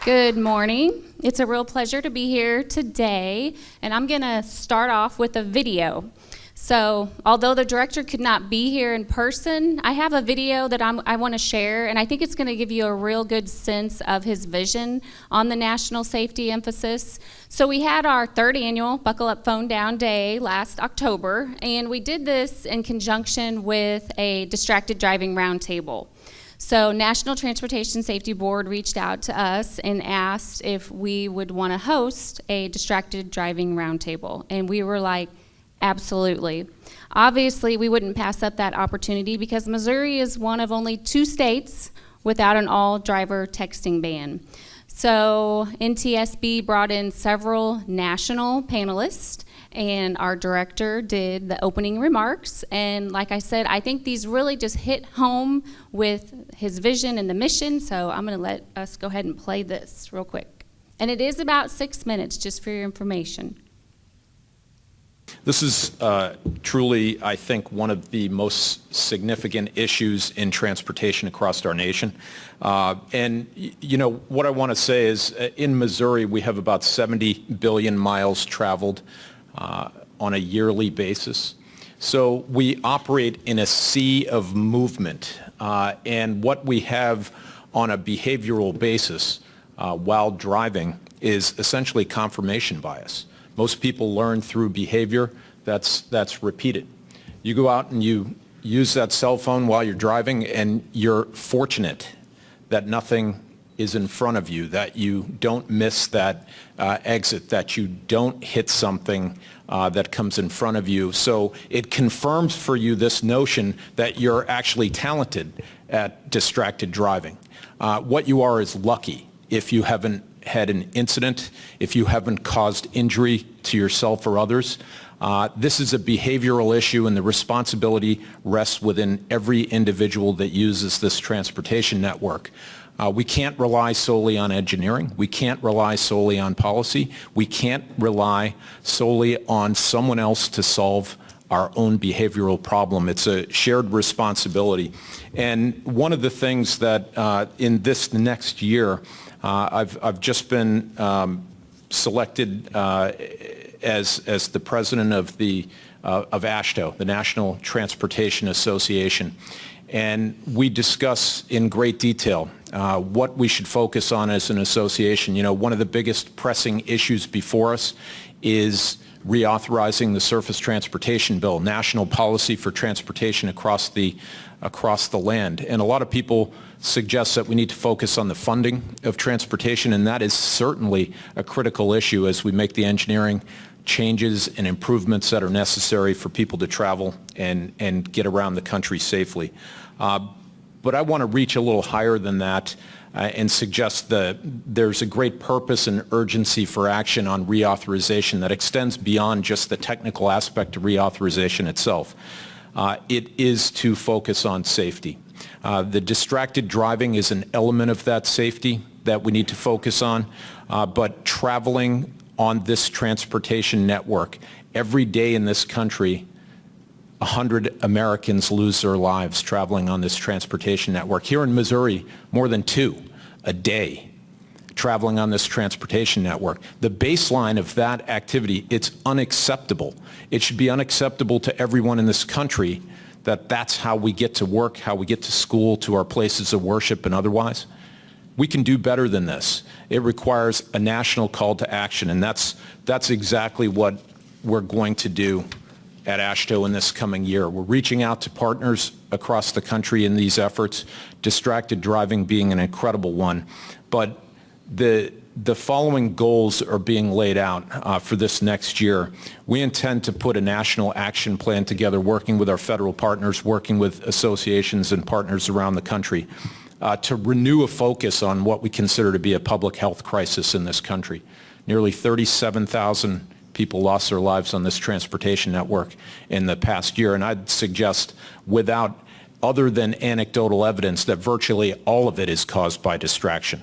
Good morning. It's a real pleasure to be here today, and I'm going to start off with a video. So, although the director could not be here in person, I have a video that I want to share, and I think it's going to give you a real good sense of his vision on the national safety emphasis. So we had our third annual Buckle Up Phone Down Day last October, and we did this in conjunction with a distracted driving roundtable. So National Transportation Safety Board reached out to us and asked if we would want to host a distracted driving roundtable. And we were like, absolutely. Obviously, we wouldn't pass up that opportunity because Missouri is one of only 2 states without an all-driver texting ban. So NTSB brought in several national panelists, and our director did the opening remarks. And like I said, I think these really just hit home with his vision and the mission, so I'm going to let us go ahead and play this real quick. And it is about 6 minutes, just for your information. This is truly, I think, one of the most significant issues in transportation across our nation. And, you know, what I want to say is in Missouri, we have about 70 billion miles traveled on a yearly basis. So we operate in a sea of movement. And what we have on a behavioral basis while driving is essentially confirmation bias. Most people learn through behavior that's repeated. You go out and you use that cell phone while you're driving, and you're fortunate that nothing is in front of you, that you don't miss that exit, that you don't hit something that comes in front of you. So it confirms for you this notion that you're actually talented at distracted driving. What you are is lucky if you haven't had an incident, if you haven't caused injury to yourself or others. This is a behavioral issue, and the responsibility rests within every individual that uses this transportation network. We can't rely solely on engineering. We can't rely solely on policy. We can't rely solely on someone else to solve our own behavioral problem. It's a shared responsibility. And one of the things that in this next year, I've just been selected as the president of AASHTO, the National Transportation Association, and we discuss in great detail what we should focus on as an association. You know, one of the biggest pressing issues before us is reauthorizing the Surface Transportation Bill, national policy for transportation across the land. And a lot of people suggest that we need to focus on the funding of transportation, and that is certainly a critical issue as we make the engineering changes and improvements that are necessary for people to travel and get around the country safely. But I want to reach a little higher than that and suggest that there's a great purpose and urgency for action on reauthorization that extends beyond just the technical aspect of reauthorization itself. It is to focus on safety. The distracted driving is an element of that safety that we need to focus on, but traveling on this transportation network, every day in this country, 100 Americans lose their lives traveling on this transportation network. Here in Missouri, more than 2 a day traveling on this transportation network. The baseline of that activity, it's unacceptable. It should be unacceptable to everyone in this country that that's how we get to work, how we get to school, to our places of worship and otherwise. We can do better than this. It requires a national call to action, and that's exactly what we're going to do at AASHTO in this coming year. We're reaching out to partners across the country in these efforts, distracted driving being an incredible one. But the following goals are being laid out for this next year. We intend to put a national action plan together, working with our federal partners, working with associations and partners around the country, to renew a focus on what we consider to be a public health crisis in this country. Nearly 37,000 people lost their lives on this transportation network in the past year, and I'd suggest, without other than anecdotal evidence, that virtually all of it is caused by distraction.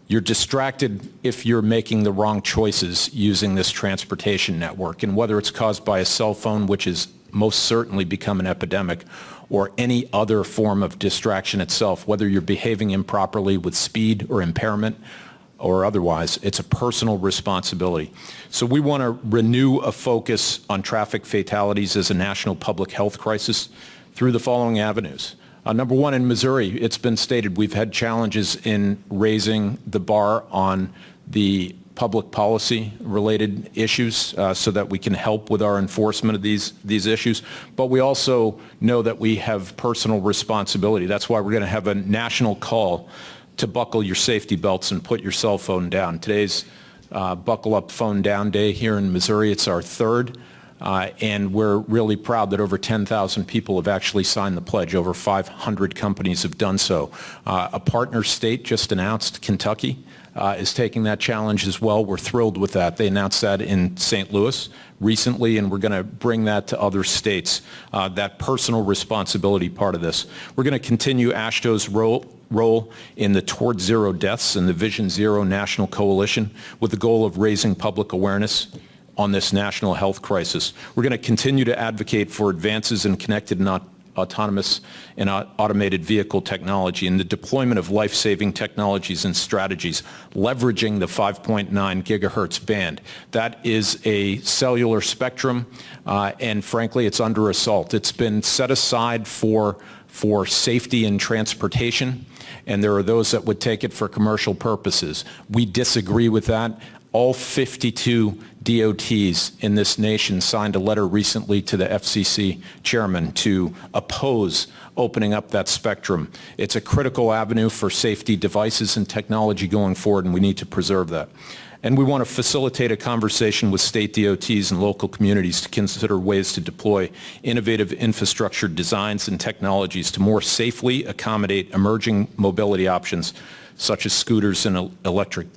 You're distracted if you're making the wrong choices using this transportation network, and whether it's caused by a cell phone, which has most certainly become an epidemic, or any other form of distraction itself, whether you're behaving improperly with speed or impairment, or otherwise. It's a personal responsibility. So we want to renew a focus on traffic fatalities as a national public health crisis through the following avenues. Number one, in Missouri, it's been stated we've had challenges in raising the bar on the public policy related issues so that we can help with our enforcement of these issues. But we also know that we have personal responsibility. That's why we're going to have a national call to buckle your safety belts and put your cell phone down. Today's Buckle Up Phone Down Day here in Missouri. It's our third. And we're really proud that over 10,000 people have actually signed the pledge. Over 500 companies have done so. A partner state just announced, Kentucky, is taking that challenge as well. We're thrilled with that. They announced that in St. Louis recently, and we're going to bring that to other states, that personal responsibility part of this. We're going to continue AASHTO's role in the Toward Zero Deaths and the Vision Zero National Coalition with the goal of raising public awareness on this national health crisis. We're going to continue to advocate for advances in connected and autonomous and automated vehicle technology and the deployment of life-saving technologies and strategies, leveraging the 5.9 gigahertz band. That is a cellular spectrum, and frankly, it's under assault. It's been set aside for safety in transportation, and there are those that would take it for commercial purposes. We disagree with that. All 52 DOTs in this nation signed a letter recently to the FCC chairman to oppose opening up that spectrum. It's a critical avenue for safety devices and technology going forward, and we need to preserve that. And we want to facilitate a conversation with state DOTs and local communities to consider ways to deploy innovative infrastructure designs and technologies to more safely accommodate emerging mobility options such as scooters and electric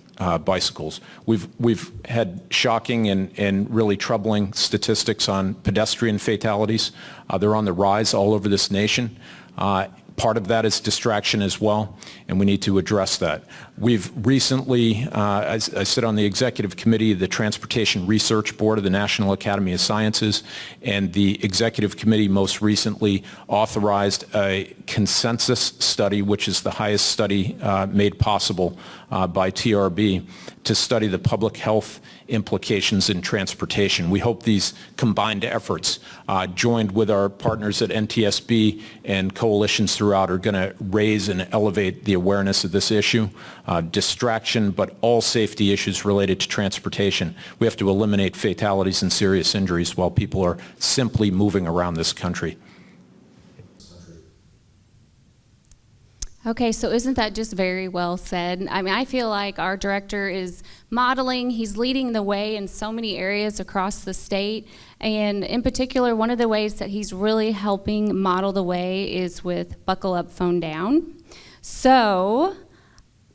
bicycles. We've had shocking and really troubling statistics on pedestrian fatalities. They're on the rise all over this nation. Part of that is distraction as well, and we need to address that. We've recently, I sit on the executive committee of the Transportation Research Board of the National Academy of Sciences, and the executive committee most recently authorized a consensus study, which is the highest study made possible by TRB, to study the public health implications in transportation. We hope these combined efforts, joined with our partners at NTSB and coalitions throughout, are going to raise and elevate the awareness of this issue. Distraction, but all safety issues related to transportation. We have to eliminate fatalities and serious injuries while people are simply moving around this country. Okay, so isn't that just very well said? I mean, I feel like our director is modeling, he's leading the way in so many areas across the state, and in particular, one of the ways that he's really helping model the way is with Buckle Up, Phone Down. So,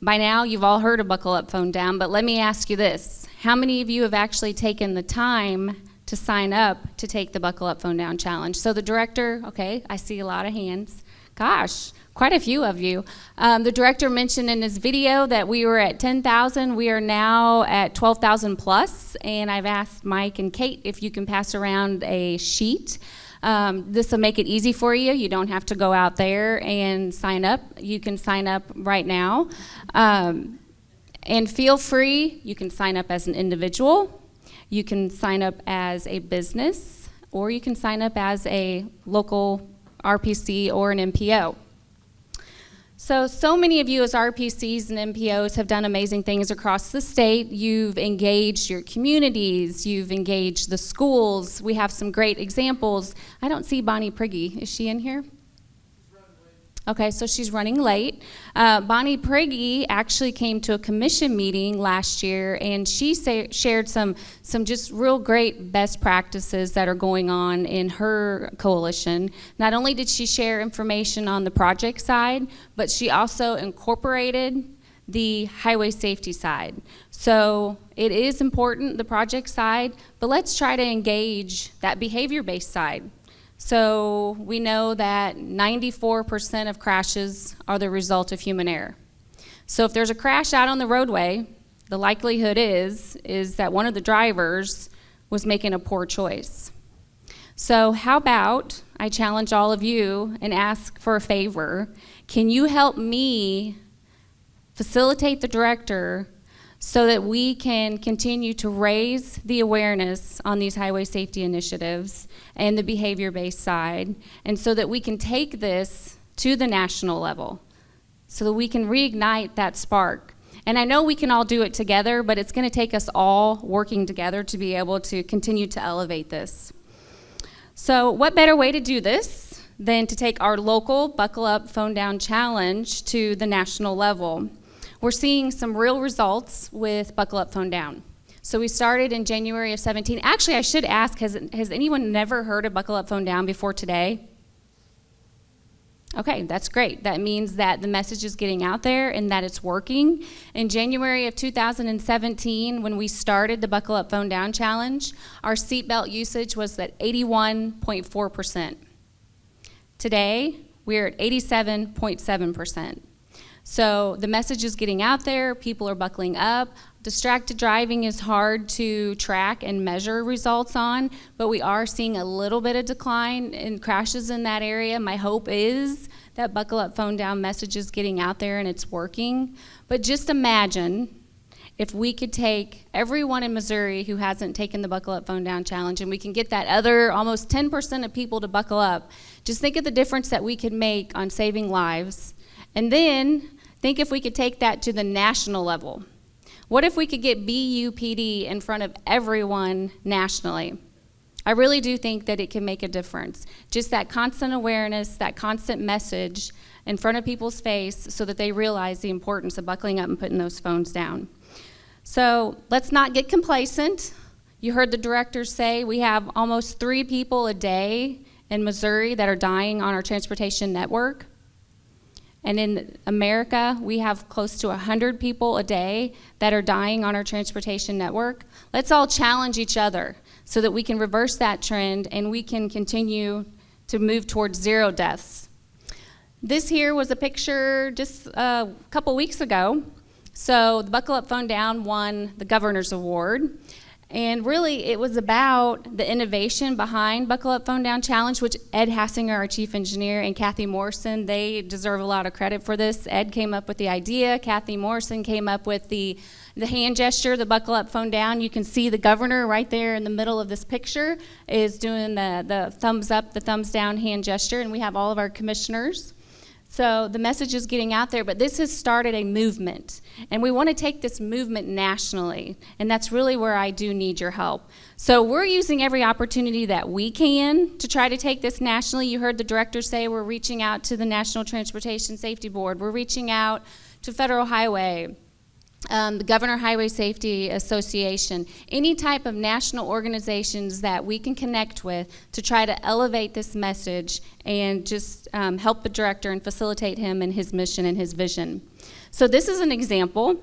by now you've all heard of Buckle Up, Phone Down, but let me ask you this. How many of you have actually taken the time to sign up to take the Buckle Up, Phone Down challenge? So the director, okay, I see a lot of hands. Gosh. Quite a few of you. The director mentioned in his video that we were at 10,000. We are now at 12,000 plus, and I've asked Mike and Kate if you can pass around a sheet. This will make it easy for you. You don't have to go out there and sign up. You can sign up right now. And feel free, you can sign up as an individual, you can sign up as a business, or you can sign up as a local RPC or an MPO. So many of you as RPCs and MPOs have done amazing things across the state. You've engaged your communities, you've engaged the schools. We have some great examples. I don't see Bonnie Priggy. Is she in here? Okay, so she's running late. Bonnie Priggy actually came to a commission meeting last year, and she shared some just real great best practices that are going on in her coalition. Not only did she share information on the project side, but she also incorporated the highway safety side. So it is important, the project side, but let's try to engage that behavior-based side. So we know that 94% of crashes are the result of human error. So if there's a crash out on the roadway, the likelihood is that one of the drivers was making a poor choice. So how about I challenge all of you and ask for a favor. Can you help me facilitate the director so that we can continue to raise the awareness on these highway safety initiatives and the behavior-based side, and so that we can take this to the national level, so that we can reignite that spark. And I know we can all do it together, but it's going to take us all working together to be able to continue to elevate this. So what better way to do this than to take our local Buckle Up, Phone Down challenge to the national level? We're seeing some real results with Buckle Up, Phone Down. So we started in January of 17. Actually, I should ask, has anyone never heard of Buckle Up, Phone Down before today? Okay, that's great. That means that the message is getting out there and that it's working. In January of 2017, when we started the Buckle Up, Phone Down challenge, our seatbelt usage was at 81.4%. Today, we're at 87.7%. So the message is getting out there, people are buckling up. Distracted driving is hard to track and measure results on, but we are seeing a little bit of decline in crashes in that area. My hope is that Buckle Up, Phone Down message is getting out there and it's working. But just imagine if we could take everyone in Missouri who hasn't taken the Buckle Up, Phone Down challenge, and we can get that other almost 10% of people to buckle up. Just think of the difference that we could make on saving lives. And then think if we could take that to the national level. What if we could get BUPD in front of everyone nationally? I really do think that it can make a difference. Just that constant awareness, that constant message in front of people's face so that they realize the importance of buckling up and putting those phones down. So let's not get complacent. You heard the directors say we have almost 3 people a day in Missouri that are dying on our transportation network. And in America, we have close to 100 people a day that are dying on our transportation network. Let's all challenge each other so that we can reverse that trend and we can continue to move towards 0 deaths. This here was a picture just a couple weeks ago. So the Buckle Up, Phone Down won the Governor's Award. And really, it was about the innovation behind Buckle Up, Phone Down Challenge, which Ed Hassinger, our chief engineer, and Kathy Morrison, they deserve a lot of credit for this. Ed came up with the idea. Kathy Morrison came up with the hand gesture, the Buckle Up, Phone Down. You can see the governor right there in the middle of this picture is doing the thumbs up, the thumbs down hand gesture, and we have all of our commissioners. So the message is getting out there, but this has started a movement, and we want to take this movement nationally, and that's really where I do need your help. So we're using every opportunity that we can to try to take this nationally. You heard the director say we're reaching out to the National Transportation Safety Board. We're reaching out to Federal Highway, the Governor Highway Safety Association, any type of national organizations that we can connect with to try to elevate this message and just help the director and facilitate him in his mission and his vision. So this is an example.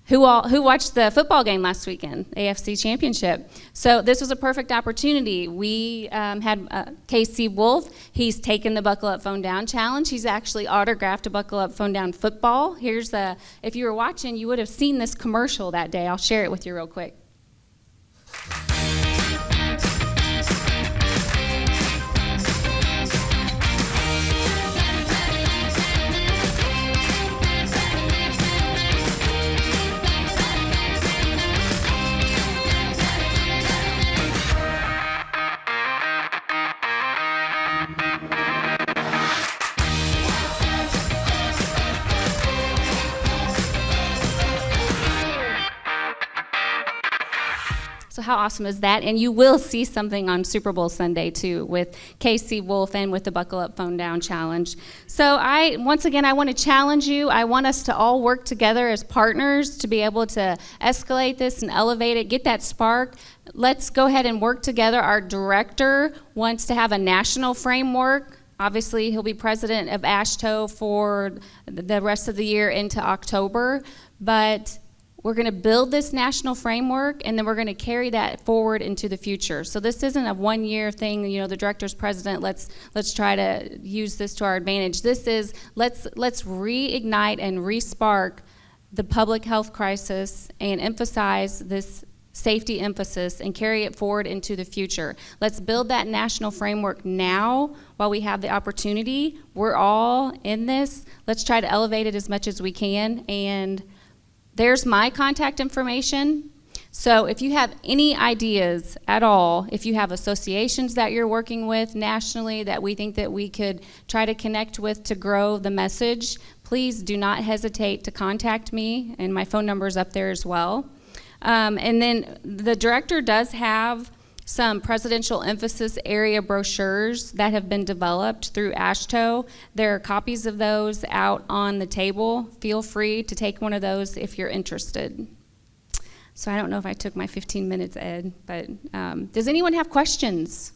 Who watched the football game last weekend, AFC Championship? So this was a perfect opportunity. We had Casey Wolf. He's taken the Buckle Up, Phone Down challenge. He's actually autographed a Buckle Up, Phone Down football. If you were watching, you would have seen this commercial that day. I'll share it with you real quick. So how awesome is that? And you will see something on Super Bowl Sunday too with Casey Wolf and with the Buckle Up, Phone Down challenge. So once again, I want to challenge you. I want us to all work together as partners to be able to escalate this and elevate it, get that spark. Let's go ahead and work together. Our director wants to have a national framework. Obviously, he'll be president of AASHTO for the rest of the year into October, but we're going to build this national framework, and then we're going to carry that forward into the future. So this isn't a one-year thing. You know, the director's president. Let's try to use this to our advantage. This is let's reignite and respark the public health crisis and emphasize this safety emphasis and carry it forward into the future. Let's build that national framework now while we have the opportunity. We're all in this. Let's try to elevate it as much as we can, and There's my contact information. So if you have any ideas at all, if you have associations that you're working with nationally that we think that we could try to connect with to grow the message, please do not hesitate to contact me, and my phone number is up there as well. And then the director does have some presidential emphasis area brochures that have been developed through AASHTO. There are copies of those out on the table. Feel free to take one of those if you're interested. So I don't know if I took my 15 minutes, Ed, but does anyone have questions?